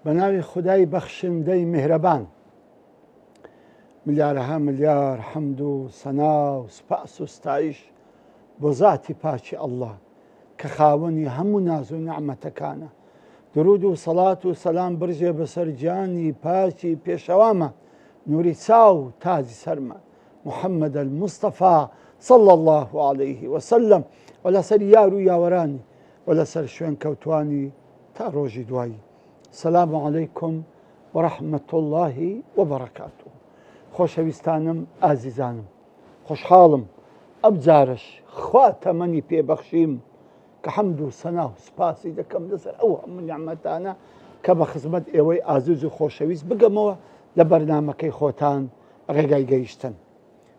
بەناوی خودای بەخشندەی میهرەبان، ملیارەها ملیار حەمد و سەنا و سوپاس و ستایش بۆ زاتی پاکی ئەڵڵا کە خاوەنی هەموو ناز و نعمەتەکانە. درود و سەڵات و سەلام برژێ بەسەر گیانی پاکی پێشەوامە، نووری چاو تاجی سەرمان محەممەد المستەفا صلى الله عليه وسلم و لەسەر یار و یاوەرانی و لەسەر شوێن کەوتوانی تا ڕۆژی دوایی. سلام علیکم و رحمة الله و بەرەکاتوه. خۆشەویستانم ئازیزانم، خۆشحاڵم ئەبجارش خوا تەمەنی پێبەخشیم کە حەمد و سەنا و سوپاسی دەکەم لەسەر ئەو هەموو نیعمەتانە کە بە خزمەت ئێوەی ئازیز و خۆشەویست بگەمەوە لە بەرنامەکەی خۆتان ڕێگای گەیشتن.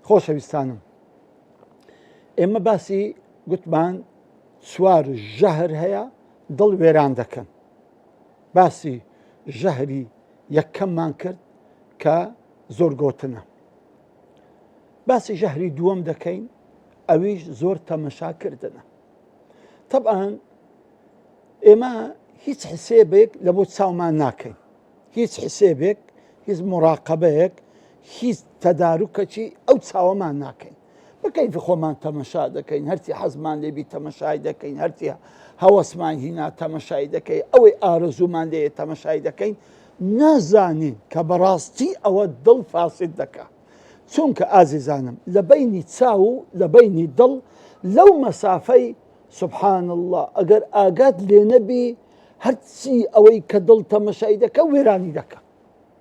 خۆشەویستانم، ئێمە باسی گوتمان سوار ژەهر هەیە دڵ وێران دەکەن. باسی ژەهری یەکەممان کرد کە زۆر گۆتنە. باسی ژەهری دووەم دەکەین، ئەویش زۆر تەمەشاکردنە. طبعاً ئێمە هیچ حسێبێک لە بۆ چاومان ناکەین، هیچ حسێبێک، هیچ مراقەبەیەک، هیچ تەداروکەکی ئەو چاوەمان ناکەین. بەکەیفی خۆمان تەمەشا دەکەین، هەرچی حەزمان لێبی تەمەشای دەکەین، هەرچی هەوەسمان هینا تەمەشای دەکەین، ئەوەی ئارەزوومان لێیە تەمەشای دەکەین، نازانین کە بەڕاستی ئەوە دڵ فاسد دەکات. چونکە ئازیزانم لە بەینی چاو و لە بەینی دڵ لەو مەسافەی سبحان الله ئەگەر ئاگات لێ نەبی هەرچی ئەوەی کە دڵ تەمەشای دەکە وێرانی دەکە.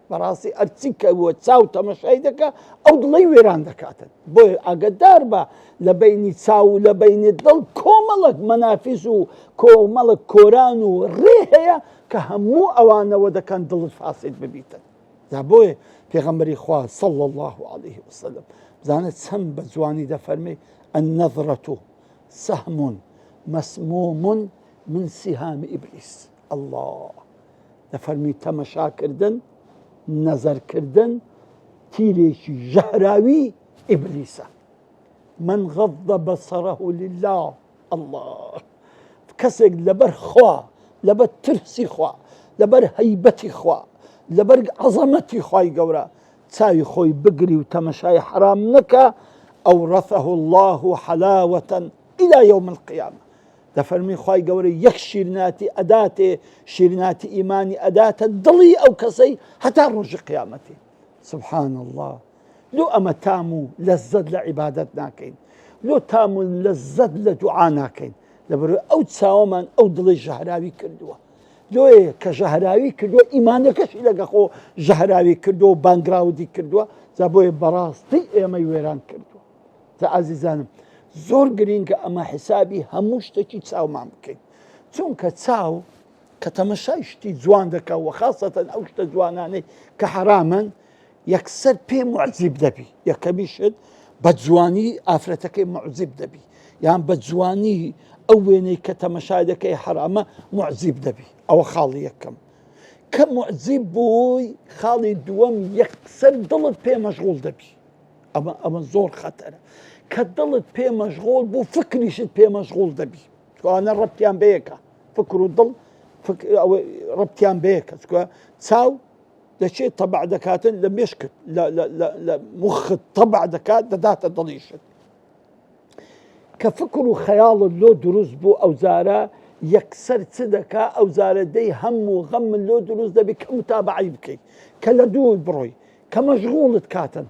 بەڕاستی ئەرچی کەوە چاو تەمەشای دەکە ئەو دڵی وێران دەکاتن. بۆیە ئاگدار بە لە بەینی چاو و لە بەینی دڵ کۆمەڵک مەنافیس و کۆمەڵک کۆران و ڕێ هەیە کە هەموو ئەوانەوە دەکەن دڵت فاسد ببیتن. دا بۆیە پێغەمبەری خوا صلی الله عليه وسلم بزانە چەند بە جوانی دەفەرمێ النەظرەة سەهم مەسموم من سهام ئیبلیس. الله دەفەرمی تەمەشاکردن، نەزەرکردن تیرێکی ژەهراوی ئیبلیسە. من غض بصره لله. الله کەسێک لەبەر خوا، لەبەر ترسی خوا، لەبەر هەیبەتی خوا، لەبەر عەزەمەتی خوای گەورە چاوی خۆی بگری و تەمەشای حرام نەکە، ئەورەثه الله حلاوة إلى يوم القيامة. دەفەرمی خوای گەورە یەک شیرناتی ئەداتێ، شیرناتی ئیمانی ئەداتە دڵی ئەو کەسەی هەتا ڕۆژی قیامەتی. سبحان الله. لۆ ئەمە تام و لەزەت لە عیبادەت ناکەین، لۆ تام و لەزەت لە دوعا ناکەین، لەبەرەوەی ئەو چاوەمان ئەو دڵی ژەهراوی کردووە. لۆیە کە ژەهراوی کردووە ئیمانەکەشی لەگە خۆ ژەهراوی کردووە و بانگراودی کردووە، جا بۆیە بەڕاستی ئێمەی وێران کردووە. جا ئازیزانم زۆر گرینگە ئەمە حسابی هەموو شتێکی چاومان بکەین، چونکە چاو کە تەمەشای شتی جوان دەکە و خاستەن ئەو شتە جوانانەی کە حرامن یەکسەر پێ معجب دەبی. یەکەمیشت بە جوانی ئافرەتەکەی معجب دەبی، یان بە جوانی ئەو وێنەی کە تەمەشای دەکەی حرامە معجب دەبی. ئەوە خاڵی یەکەم. کە معجب بووی، خاڵی دووەم یەکسەر دڵت پێ مەشغوڵ دەبی. ئەمە زۆر خەتەرە. کە دڵت پێ مەشغوڵ بوو فکریشت پێ مەشغوڵ دەبی. ئەوانە ڕەبتیان بەیەکە، فکر و دڵ ڕەبتیان بەیەکە. چاو دەچێت تەبع دەکاتن لە مێشکت، لە مخت تەبع دەکات دەداتە دڵیشت. کە فکر و خەیاڵت لۆ دروست بوو ئەو جارە یەکسەر چ دەکا ئەو جارە دەی هەموو غەمت لۆ دروست دەبی کە متابعی بکەیت، کە لە دووی بڕۆی، کە مەشغوڵت کاتن.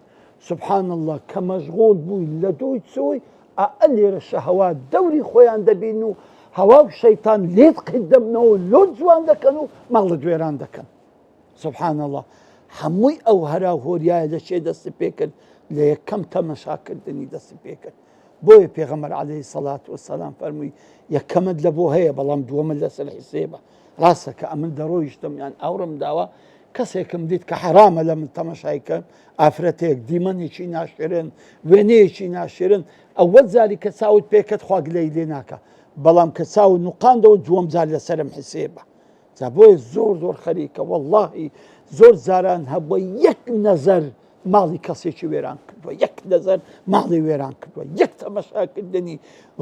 سبحان الله کە مەشغوڵ بووی لە دووی چۆی ئە لێرە شەهەوات دەوری خۆیان دەبین و هەوا و شەیتان لێت قیدەبنەوە لۆ جوان دەکەن و ماڵت وێران دەکەن. سبحان الله هەمووی ئەو هەرا هۆریایە لە چێ دەستی پێکرد؟ لە یەکەم تەمەشاکردنی دەستی پێکرد. بۆیە پێغەمبەر عەلەیهی سەڵات وەسەلام فەرمووی یەکەمت لە بۆ هەیە، بەڵام دووەمت لەسەر حیسێبە. ڕاستە کە ئەمن دەڕۆیشتم یان ئەوڕم داوە کەسێکم دیت کە حرامە لە من تەماشایکە ئافرەتێک دیمەنێکی ناشرن وێنەیەکی ناشرن ئەوە جاری کە چاوت پێکەت خواگلەی لێ ناکە بەڵام کە چاو نوقاندەوە دووەم جار لەسرم حسێبە جا بۆیە زۆر خەریکە وەڵڵاهی زۆر جاران هەبووە یەک نەزەر ماڵی کەسێکی وێران کردووە یەک نەزەر ماڵی وێران کردووە یەک تەماشاکردنی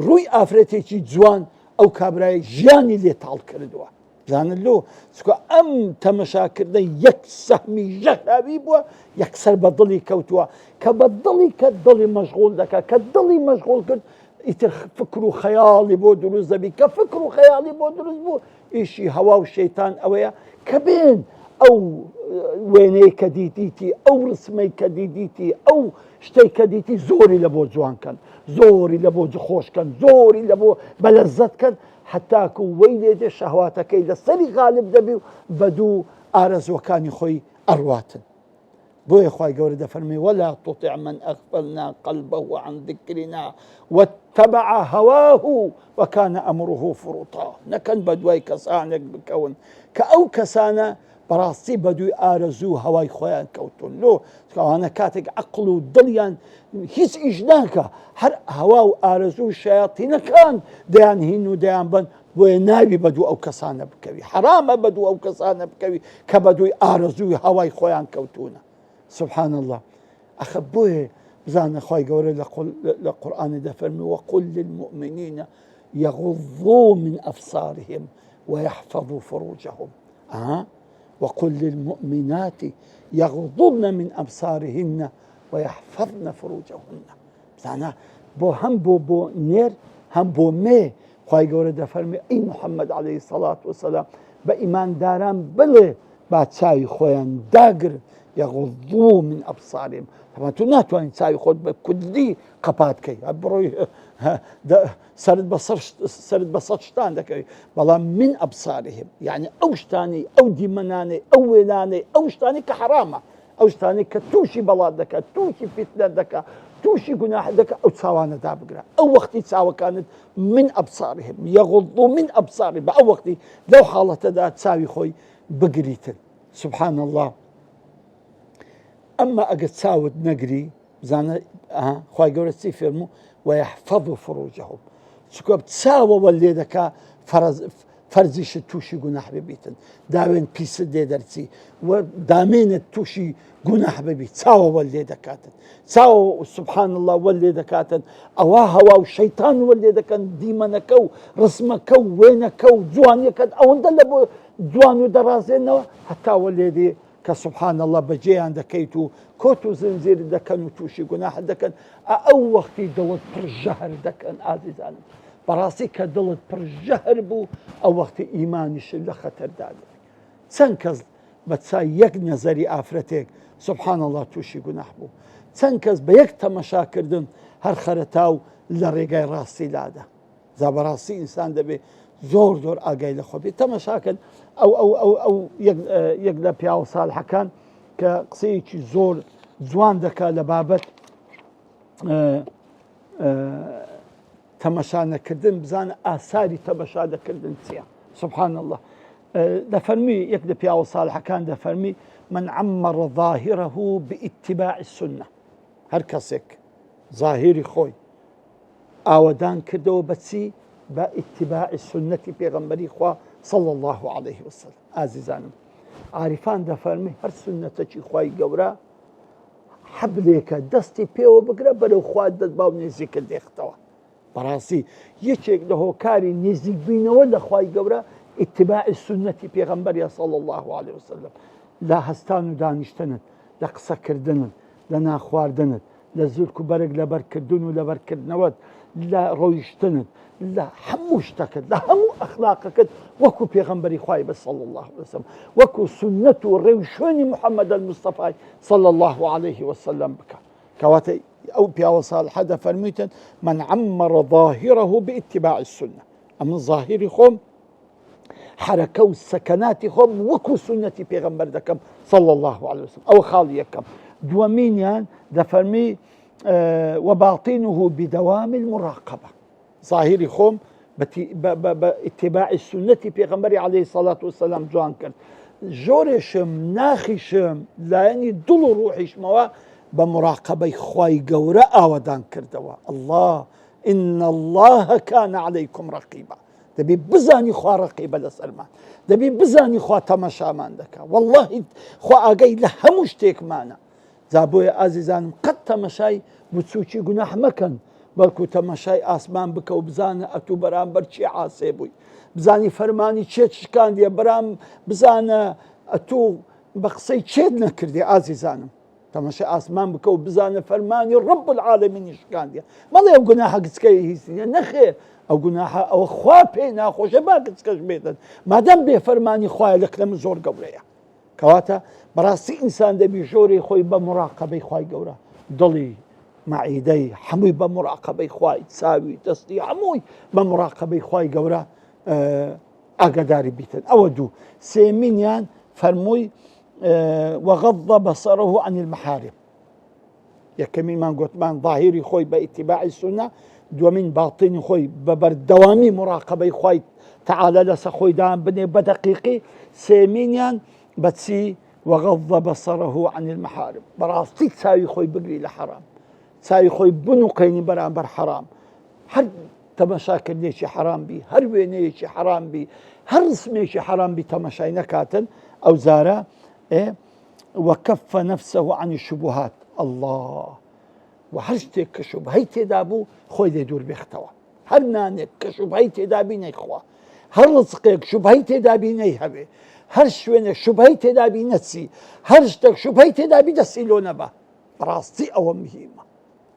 ڕووی ئافرەتێکی جوان ئەو کابرای ژیانی لێ تاڵ کردووە زانن لۆ چکە ئەم تەمەشاکردن یەک سەهمی ژەهراوی بووە یەکسەر بە دڵی کەوتووە کە بە دڵی کە دڵی مەشغوڵ دەکات کە دڵی مەشغوڵ کرد ئیتر فکر و خەیاڵی بۆ دروست دەبی کە فکر و خەیاڵی بۆ دروست بوو ئیشی هەوا و شەیتان ئەوەیە کە بێن ئەو وێنەی کە دیدیتی ئەو ڕسمەی کە دیدیتی ئەو شتەی کە دیتی زۆری لە بۆ جوانکەن زۆری لە بۆ خۆشکەن زۆری لە بۆ بەلەزەتکەن حتاکو وەی لێدێ شەهواتەکەی لەسەری غالب دەبی و بە دوو ئارەزوەکانی خۆی ئەڕواتن بۆیە خوای گەورە دەفەرمێ وەلا تطع من ئەغفلنا قلبه عن ذكرنا واتبع هواه وكان أمره فرطا نەکەن بە دوای کەسانێک بکەون کە ئەو کەسانە بەڕاستی بە دووی ئارەزوو هەوای خۆیان کەوتون لۆ ئەوانە کاتێک عەقڵ و دڵیان هیچ ئیش ناکە هەر هەوا و ئارەزوو شەیاطینەکان دەیان هین و دەیان بن بۆیە ناوی بە دوو ئەو کەسانە بکەوی حرامە بە دوو ئەو کەسانە بکەوی کە بە دووی ئارەزووی هەوای خۆیان کەوتونە سبحان الله ئەخە بۆیە بزانە خوای گەورە لە قورئانی دەفەرمێ وەقل للمؤمنین يغضوا من أبصارهم ويحفظوا فروجهم وقل للمؤمنات يغضضن من أبصارهن ويحفظن فروجهن بزانە بۆ هەم بۆ نێر هەم بۆ مێ خوای گەورە دەفەرمێ ئەی محەممەد عليه الصلاة والسلام بە ئیمانداران بڵێ با چاوی خۆیان داگرن يغضوا من أبصارهم طبعا تو ناتوانین چاوی خۆت بە کوردی قەپاتکەی بڕۆی سرت بە سەد شتان دەکەوی بەڵام من ئەبصارهم یعنی ئەو شتانی ئەو دیمەنانەی ئەو وێنانەی ئەو شتانی کە حرامە ئەو شتانی کە تووشی بەڵات دەکات تووشی فتنە دەکات تووشی گوناح دەکات ئەو چاوانە دابگرە ئەو وەختی چاوەکانت من ئەبصارهم يغضوا من أبصارهم بە ئەو وەختی لەو حاڵەتەدا چاوی خۆی بگریتن سبحان الله ئەمما ئەگەر چاوت نەگری بزانە خوای گەورە چی فێرموو ويحفظوا فروجهم چکە چاوەوە لێ دەکا فەرزیشت تووشی گوناح ببیتن داوێن پیست لێ دەرچی و دامێنت تووشی گوناح ببی چاوەوە لێ دەکاتن چاوە سبحان الله وە لێ دەکاتن ئەوە هەوا و شەیتان وە لێ دەکەن دیمەنەکە و ڕسمەکە و وێنەکە و جوانیەکەت ئەوەندە لە بۆ جوان و دەڕازێنەوە هەتاوە لێ دێ کە سبحان الله بەجێیان دەکەیت و کۆت و زنجیر دەکەن و تووشی گوناح دەکەن ئەو وەختی دڵت پڕ ژەهر دەکەن ئازیزانم بەڕاستی کە دڵت پڕ ژەهر بوو ئەو وەختی ئیمانیش لە خەتەردا دەبێت چەند کەس بە چای یەک نەزەری ئافرەتێک سبحان الله تووشی گوناح بوو چەند کەس بە یەک تەمەشاکردن هەر خەرەتاو لە ڕێگای ڕاستی لادا جا بەڕاستی ئینسان دەبێت زۆر ئاگای لە خۆ بێت تەمەشاکەن ئەو یەک لە پیاوە ساڵحەکان کە قسەیەکی زۆر جوان دەکات لە بابەت تەمەشا نەکردن بزانە ئاساری تەمەشا دەکردن چییە سبحان الله دەفەرمی یەک لە پیاوە ساڵحەکان دەفەرمی من عمر ظاهره باتباع السنة هەر کەسێک ظاهری خۆی ئاوەدان کردەوە بەچی بە ئیتیباعی سنەتی پێغەمبەری خوا صلى الله عليه وسلم ئازیزانم عارفان دەفەرمی هەر سنەتەکی خوای گەورە حەبلێکە دەستی پێوە بگرە بەرەو خوا دەست باو نێزیکە دێختەوە بەڕاستی یەکێک لە هۆکاری نێزیک بووینەوە لە خوای گەورە ئیتیباعی سنەتی پێغەمبەریە صلى الله عليه وسلم لە هەستان و دانیشتنت لە قسەکردنت لە ناخواردنت لە زورک و بەرگ لە بەرکردن و لە بەرکردنەوەت لە ڕۆیشتنت لە هەموو شتەکەت لە هەموو ئەخلاقەکەت وەکو پێغەمبەری خوای بە صلى الله عليه وسلم وەکو سنەت و ڕێو شوێنی محەممەد المستەفای صلى الله عليه وسلم بکە کەواتە ئەو پیاوە ساڵحە دەفەرموویتن من عمر ظاهره باتباع السنة ئەمن ظاهری خۆم حرەکە و سەکەناتی خۆم وەکو سنەتی پێغەمبەر دەکەم صلى الله عليه وسلم ئەوە خاڵی یەکەم دووەمینیان دەفەرمی وباطنه بدوام المراقبة ظاهری خۆم باتباع السنەتی پێغەمبەری عليه الصلاة والسلام جوان کرد جۆرێشم ناخیشم لایەنی دڵ و ڕوحیشمەوە بە مراقبەی خوای گەورە ئاوەدان کردەوە. الله إن الله كان عليكم رقيبا. دەبێ بزانی خوا ڕقیبە لەسەرمان، دەبێ بزانی خوا تەماشامان دەکا. واللهی خوا ئاگەی لە هەموو شتێکمانە. جا بۆیە ئازیزانم قەت تەماشای بچووکی گوناح مەکەن، بەڵکو تەماشای ئاسمان بکە و بزانە ئەتوو بەرامبەر چی عاسێ بووی، بزانی فەرمانی چێت شکاندیە، بەرام بزانە ئەتوو بە قسەی چێت نەکردی. ئازیزانم تەماشای ئاسمان بکە و بزانە فەرمانی ڕەب العالەمینی شکاندیە. مەڵێ ئەو گوناحە گچکەی هیچ نییە، نەخێر، ئەو گوناحە ئەوە خوا پێی ناخۆشە، با گچکەش بێتن، مادەم بێ فەرمانی خوایە لە کلەم زۆر گەورەیە. کەواتە بەڕاستی ئینسان دەبی ژۆری خۆی بە مراقبەی خوای گەورە، دڵی معیدەی هەمووی بە مراقبەی خوای، چاوی دەستی هەمووی بە مراقبەی خوای گەورە ئاگاداری بیتن. ئەوە دوو. سێمینیان فەرمووی وغض بصره عن المحارم. یەکەمیمان گوتمان ظاهری خۆی بە ئیتیباعی سونە، دووەمین باڵتینی خۆی بە بەردەوامی مراقبەی خوای تعالە لەسەر خۆیدان بنێ بە دەقیقی. سێمینیان بەچی وغض بصره عن المحارم، بەڕاستی چاوی خۆی بگری لە حرام، چاوی خۆی بنوقێنی بەرامبەر حرام. هەر تەماشاکردنێکی حرام بی، هەر وێنەیەکی حرام بی، هەر ڕسمێکی حرام بی تەماشای نەکاتن. ئەو زارە وكف نفسه عن الشبهات. الله و هەر شتێک کە شوبهەی تێدا بوو خۆی لێ دوور بێختەوە. هەر نانێک کە شوبهەی تێدا بی نەیخوا، هەر ڕزقێک شوبهەی تێدا بی نەی هەبێ، هەر شوێنێک شوبهەی تێدا بی نەچی، هەر شتێک شوبهەی تێدا بی دەستی لۆ نەبە. بەڕاستی ئەوە مهمە.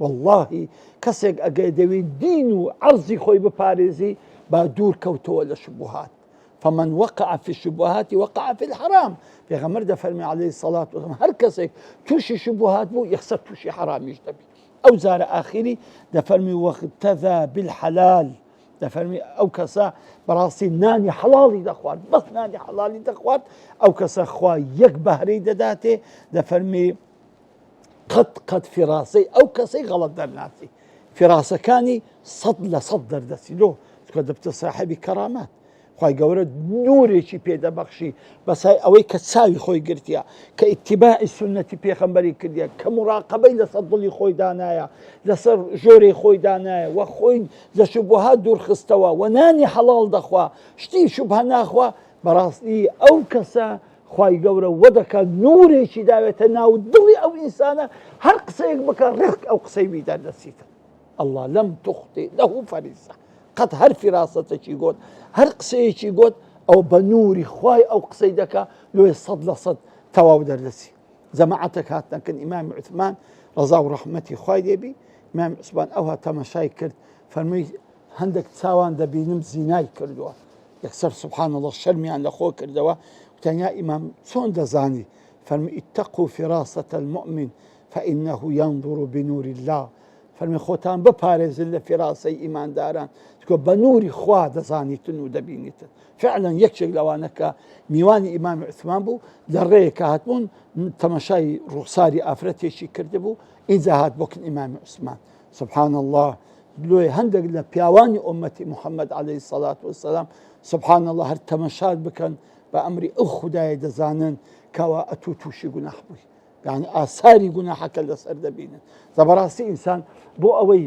واللهی کەسێک ئەگەر دەوێت دین و عەرزی خۆی بپارێزی با دوور کەوتەوە لە شوبهات. فمن وقع في الشبهات وقع في الحرام. پێغەمبەر دەفەرمێ عەلەیهی الصەلاة وەسەلام هەر کەسێک تووشی شوبهات بوو یەخسەر تووشی حرامیش دەبی. ئەو زارە ئاخری دەفەرمی واغتەذا بالحەلال، دەفەرمی ئەو کەسە بەڕاستی نانی حەڵاڵی دەخوارد، بەس نانی حەڵالی دەخوارد، ئەو کەسە خوا یەک بەهرەی دەداتێ. دەفەرمی قەت فیراسەی ئەو کەسەی غەڵەت دەرناسی، فیراسەکانی 100% دەردەچی لۆ، چکە دەبتە ساحیبی کەرامات. خوای گەورە نورێکی پێدەبەخشی بەسای ئەوەی کە چاوی خۆی گرتیە، کە ئیتیباعی سونەتی پێغەمبەری کردیە، کە مراقبەی لەسەر دڵی خۆی دانایە، لەسەر ژۆرەی خۆی دانایە، و خۆی لە شوبهات دوورخستەوە و نانی حەڵاڵ دەخوا، شتی شوبهە ناخوا. بەڕاستی ئەو کەسە خوای گەورە وەدەکات نورێکی داوێتە ناو دڵی ئەو ئینسانە، هەر قسەیەک بکە ڕێک ئەو قسەی وی دەردەچیتە. الله لەم تخطئ له فەریسە. قەت هەر فیراسەتێکی گوت، هەر قسەیەکی گوت، ئەو بە نووری خوای ئەو قسەی دەکا لۆی 100% تەواو دەردەچی. جەماعەتێک هاتنەکەن ئیمامی عوثمان ڕەزا و ڕەحمەتی خوای لێبی، ئیمامی عوثمان ئەوها تەماشای کرد، فەرمووی هەندێک چاوان دەبینم زینای کردووە، یەکسەر سبحان الله شەرمیان لە خۆ کردەوە. وتەنیا ئیمام چۆن دەزانی؟ فەرمووی اتقوا فراسة المؤمن فإنه ينظر بنور الله. فەرمی خۆتان بپارێزن لە فیراسەی ئیمانداران، چکە بە نووری خوا دەزانیتن و دەبینیتن. فعلا یەکێک لەوانە کە میوانی ئیمامی عوثمان بوو، لە ڕێیەکە هاتبوون تەماشای ڕوخساری ئافرەتێکی کرده بوو، ئینجا هات بۆکن ئیمامی عوثمان. سبحان الله لۆی هەندێک لە پیاوانی ئومەتی محەممەد عەلەیهی الصەلاة وەسەلام سبحان الله هەر تەماشات بکەن بە ئەمری ئەو خودایە دەزانن کەوا ئەتوو تووشی گوناح بووی، یعنی ئاساری گوناحەکە لەسەر دەبینن. زەبەڕاستی ئینسان بۆ ئەوەی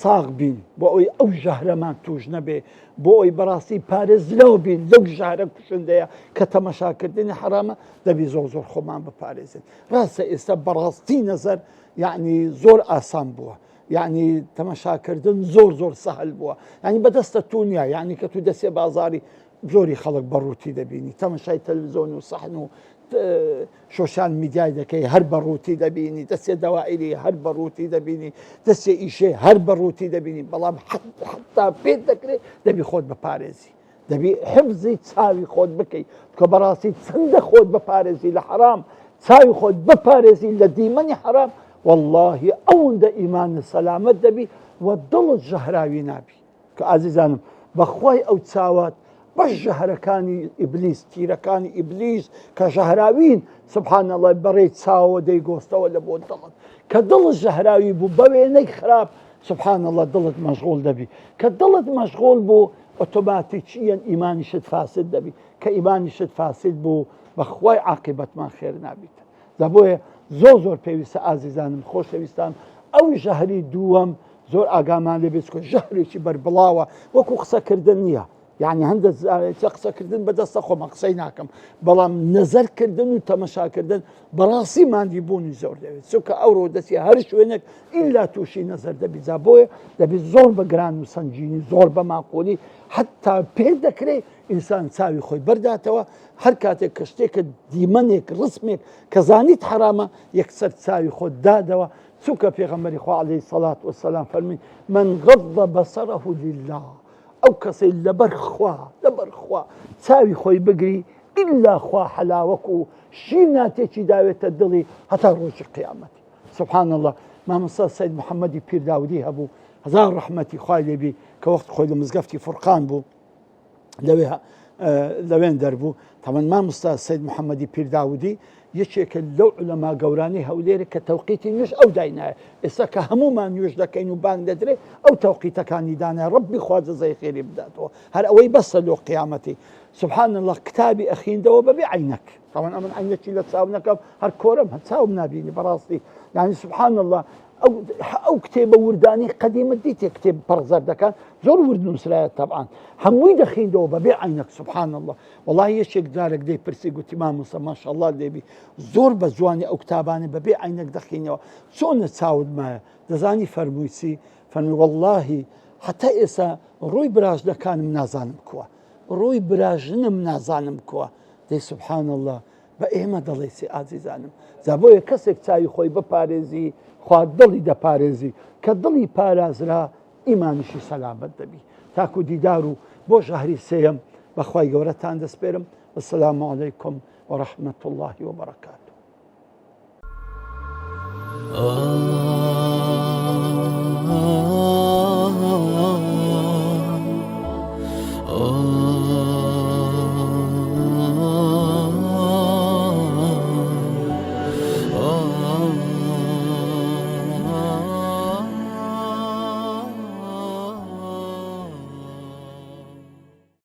ساغ بین، بۆ ئەوەی ئەو ژەهرەمان توش نەبێ، بۆ ئەوەی بەڕاستی پارێزراو بین لەو ژەهرە کوشندەیە کە تەماشاکردنی حرامە، دەبی زۆر زۆر خۆمان بپارێزن. ڕاستە ئێستا بەڕاستی نەزەر یعنی زۆر ئاسان بووە، یعنی تەماشاکردن زۆر زۆر سەهل بووە، یعنی بەدەستە تو نییە، یعنی کە تو دەسێ بازاری زۆری خەڵک بەڕووتی دەبینی، تەماشای تەلەڤیزۆن و سەحن و سۆشیال میدیای دەکەی هەر بەڕووتی دەبینی، دەستێ دەوائری هەر بەڕووتی دەبینی، دەستێ ئیشێ هەر بەڕووتی دەبینی. بەڵام حتا پێت دەکرێت دەبی خۆت بپارێزی، دەبی حفزی چاوی خۆت بکەیت، کە بەڕاستی چەندە خۆت بپارێزی لە حرام، چاوی خۆت بپارێزی لە دیمەنی حرام، واللهی ئەوەندە ئیمان سەلامەت دەبی و دڵت ژەهراوی نابی. کە ئازیزانم بەخوای ئەو چاوات بەش ژەهرەکانی ئیبلیس، تیرەکانی ئیبلیس کە ژەهراوین سبحان الله بەڕێی چاوە دەیگۆستەوە لە بۆ دڵت، کە دڵت ژەهراوی بوو بە وێنەی خراپ سبحان الله دڵت مەشغوڵ دەبی، کە دڵت مەشغوڵ بوو ئۆتۆماتیکیەن ئیمانیشت فاسد دەبی کە ئیمانیشت فاسد بوو بەخوای عاقبەتمان خێر نابیتە. بۆیە زۆر پێویستە ئازیزانم خۆشەویستان ئەو ژەهری دووەم زۆر ئاگامان لێ بێت ژەهرێکی بەربڵاوە وەکو قسەکردن نییە، یعنی هەندە قسەکردن بەدەستە خۆمە قسەی ناکەم، بەڵام نەزەرکردن و تەمەشاکردن بەڕاستی مادیبوونی زۆر دەوێت چونکە ئەوڕۆ دەستی هەر شوێنێک ئیلا تووشی نەزەر دەبیجا بۆیە دەبێت زۆر بە گران و سنجینی زۆر بە ماقۆلی حتا پێ دەکرێت ئینسان چاوی خۆی بەرداتەوە هەر کاتێک کە شتێکە دیمەنێک ڕسمێک کە زانیت حرامە یەکسەر چاوی خۆت دادەوە چونکە پێغەمبەری خوا عەلەیهی سەڵات وەسەلام فەرمی من غەض بەسەرەه لله ئەو کەسەی لەبەرخوا چاوی خۆی بگری ئیلا خوا حەلاوەک و شیر ناتێکی داوێتە دڵی هەتا ڕۆژی قیامەتی. سبحان الله. مامۆستا سەید محەممەدی پیرداودی هەبوو هەزار ڕەحمەتی خوای لێبی کە وەخت خۆی لە مزگەفتی فورقان بوو لەوێن دەربوو. تەمەن مامۆستا سەید محەممەدی پیرداودی یەکێکە لەو عولەما گەورانی هەولێرە کە تەوقیتی نوێژ ئەو داینایە. ئێستا کە هەمومان نوێژ دەکەین و بانگ دەدرێت ئەو تەوقیتەکانی دانای ڕەبی خوا جەزای خێری بداتەوە هەر ئەوەی بەسە لۆ قیامەتی. سبحان الله کتابی ئەخیندەوە بەبێ عینەک طبعا ئەمن عینەکی لە چاو نەکەم هەر کۆرەم چاوم نابینی بەڕاستی یعنی سبحان الله ئەو کتێبە وردانی قەدیمە دیتێ کتێب پەرزەر دەکەن زۆر ورد نووسرایە طبعا هەمووی دەخیندەوە بەبێ عینەک. سبحان الله. وەڵی یەکێک جارێک دەی پرسی گوتی مامۆستا ماشەڵڵا دەبی زۆر بە جوانی ئەو کتابانە بەبێ عینەک دەخینەوە چۆنە چاوت مایە؟ دەزانی فەرموویچی؟ فەرمی وەڵڵاهی حتا ئێستا ڕووی براژنەکانم نازانم کووە، ڕووی براژنم نازانم کووە. دەی سبحان الله بە ئێمە دەڵێ سێ ئازیزانم جا بۆیە کەسێک چاوی خۆی بپارێزی خوا دڵی دەپارێزی کە دڵی پارازرا ئیمانیشی سەلامەت دەبی. تاکو دیدار و بۆ ژەهری سێیەم بەخوای گەورەتان دەسپێرم. وەسەلامو عەلەیکم وەڕەحمەتوڵڵاهی وبەرەکاتوه.